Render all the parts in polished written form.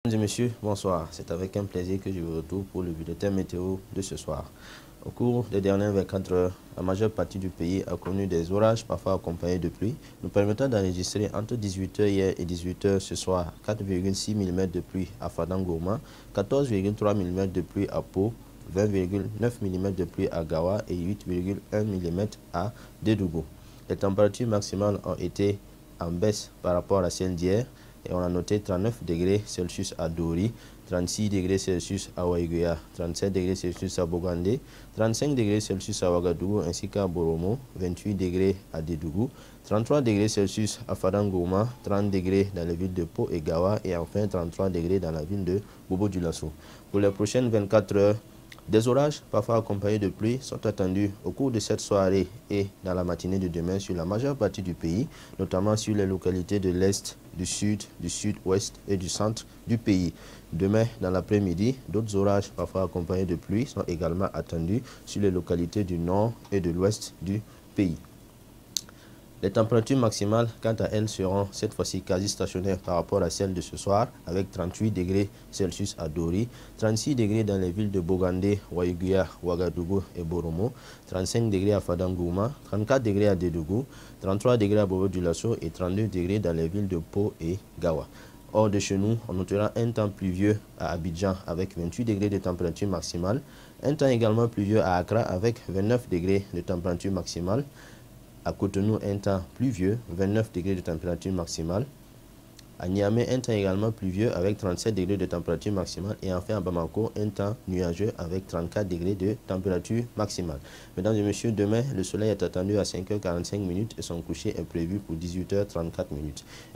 Mesdames et messieurs, bonsoir. C'est avec un plaisir que je vous retrouve pour le bulletin météo de ce soir. Au cours des dernières 24 heures, la majeure partie du pays a connu des orages, parfois accompagnés de pluie, nous permettant d'enregistrer entre 18 h hier et 18 h ce soir 4,6 mm de pluie à Fadang-Gourma, 14,3 mm de pluie à Pau, 20,9 mm de pluie à Gawa et 8,1 mm à Dédougou. Les températures maximales ont été en baisse par rapport à celles d'hier. Et on a noté 39 degrés Celsius à Dori, 36 degrés Celsius à Waiguya, 37 degrés Celsius à Bogandé, 35 degrés Celsius à Ouagadougou ainsi qu'à Boromo, 28 degrés à Dédougou, 33 degrés Celsius à Fadang-Gourma, 30 degrés dans les villes de Pau et Gawa et enfin 33 degrés dans la ville de Bobo-Dioulasso. Pour les prochaines 24 heures, des orages, parfois accompagnés de pluie, sont attendus au cours de cette soirée et dans la matinée de demain sur la majeure partie du pays, notamment sur les localités de l'Est, du Sud, du Sud-Ouest et du centre du pays. Demain, dans l'après-midi, d'autres orages, parfois accompagnés de pluie, sont également attendus sur les localités du Nord et de l'Ouest du pays. Les températures maximales, quant à elles, seront cette fois-ci quasi stationnaires par rapport à celles de ce soir, avec 38 degrés Celsius à Dori, 36 degrés dans les villes de Bogandé, Waiguya, Ouagadougou et Boromo, 35 degrés à Fadang-Gourma, 34 degrés à Dédougou, 33 degrés à Bobo-Dioulasso et 32 degrés dans les villes de Pau et Gawa. Hors de chez nous, on notera un temps pluvieux à Abidjan avec 28 degrés de température maximale, un temps également pluvieux à Accra avec 29 degrés de température maximale, à Cotonou, un temps pluvieux, 29 degrés de température maximale. À Niamey, un temps également pluvieux avec 37 degrés de température maximale. Et enfin à Bamako, un temps nuageux avec 34 degrés de température maximale. Mesdames et messieurs, demain, le soleil est attendu à 5 h 45 et son coucher est prévu pour 18 h 34.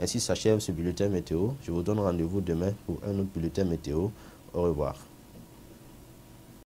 Ainsi s'achève ce bulletin météo. Je vous donne rendez-vous demain pour un autre bulletin météo. Au revoir.